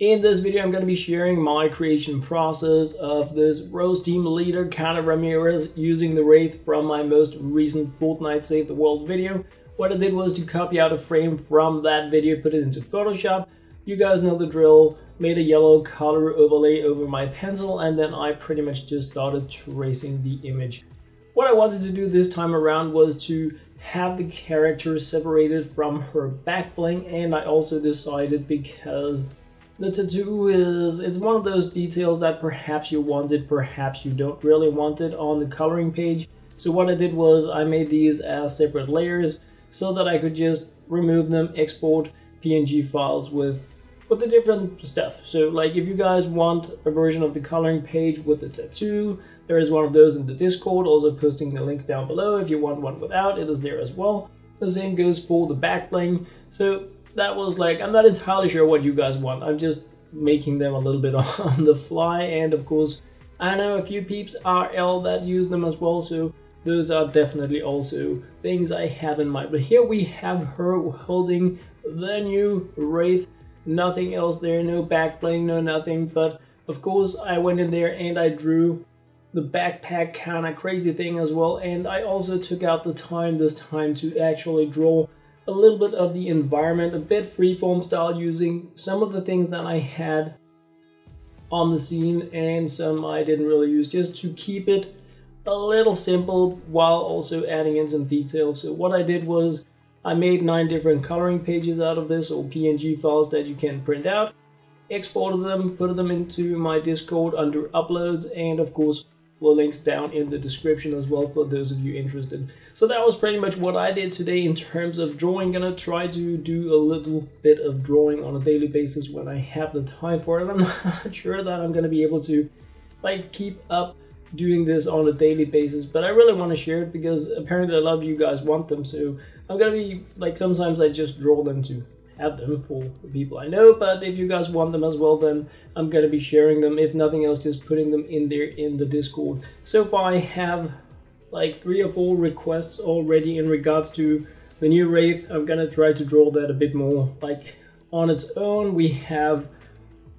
In this video, I'm going to be sharing my creation process of this Rose Team Leader kind of Ramirez using the Wraith from my most recent Fortnite Save the World video. What I did was to copy out a frame from that video, put it into Photoshop. You guys know the drill. Made a yellow color overlay over my pencil, and then I pretty much just started tracing the image. What I wanted to do this time around was to have the character separated from her back bling, and I also decided because the tattoo it's one of those details that perhaps you want it, perhaps you don't really want it on the coloring page. So what I did was I made these as separate layers so that I could just remove them, export PNG files with the different stuff. So like if you guys want a version of the coloring page with the tattoo, there is one of those in the Discord, also posting the links down below. If you want one without, it is there as well. The same goes for the back bling. So that was like, I'm not entirely sure what you guys want. I'm just making them a little bit on the fly, and of course I know a few peeps RL that use them as well, so those are definitely also things I have in mind. But here we have her holding the new Wraith. Nothing else there, no back bling, no nothing. But of course I went in there and I drew the backpack kind of crazy thing as well, and I also took out the time this time to actually draw a little bit of the environment, a bit freeform style, using some of the things that I had on the scene and some I didn't really use, just to keep it a little simple while also adding in some detail. So what I did was I made 9 different coloring pages out of this, or PNG files that you can print out, exported them, put them into my Discord under uploads, and of course the links down in the description as well for those of you interested. So that was pretty much what I did today in terms of drawing. Gonna try to do a little bit of drawing on a daily basis when I have the time for it. I'm not sure that I'm gonna be able to like keep up doing this on a daily basis, but I really want to share it because apparently a lot of you guys want them. So I'm gonna be like, sometimes I just draw them to have them for the people I know, but if you guys want them as well, then I'm gonna be sharing them. If nothing else, just putting them in there in the Discord. So far I have like 3 or 4 requests already in regards to the new Wraith. I'm gonna try to draw that a bit more like on its own. We have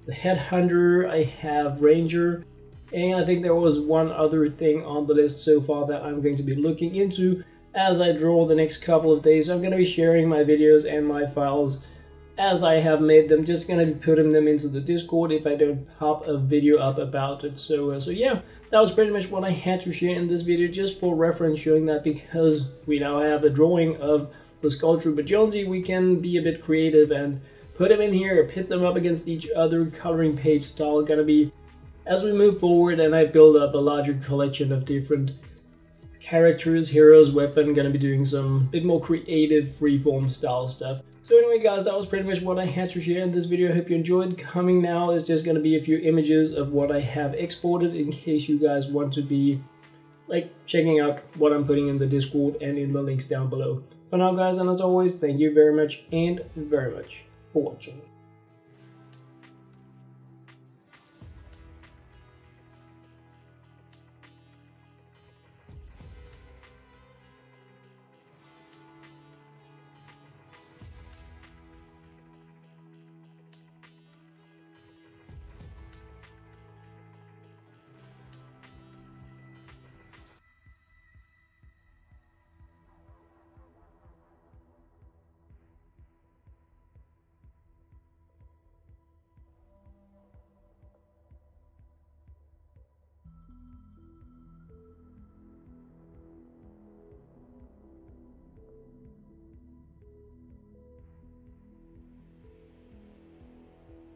the Headhunter, I have Ranger, and I think there was one other thing on the list so far that I'm going to be looking into as I draw the next couple of days. I'm going to be sharing my videos and my files as I have made them. Just going to be putting them into the Discord if I don't pop a video up about it. So yeah, that was pretty much what I had to share in this video, just for reference, showing that because we now have a drawing of the Skull Trooper Jonesy, we can be a bit creative and put them in here, pit them up against each other. Coloring page style going to be as we move forward and I build up a larger collection of different characters, heroes, weapon. Gonna be doing some bit more creative freeform style stuff. So anyway guys, that was pretty much what I had to share in this video. I hope you enjoyed. Coming now is just gonna be a few images of what I have exported in case you guys want to be like checking out what I'm putting in the Discord and in the links down below. For now guys, and as always, thank you very much for watching.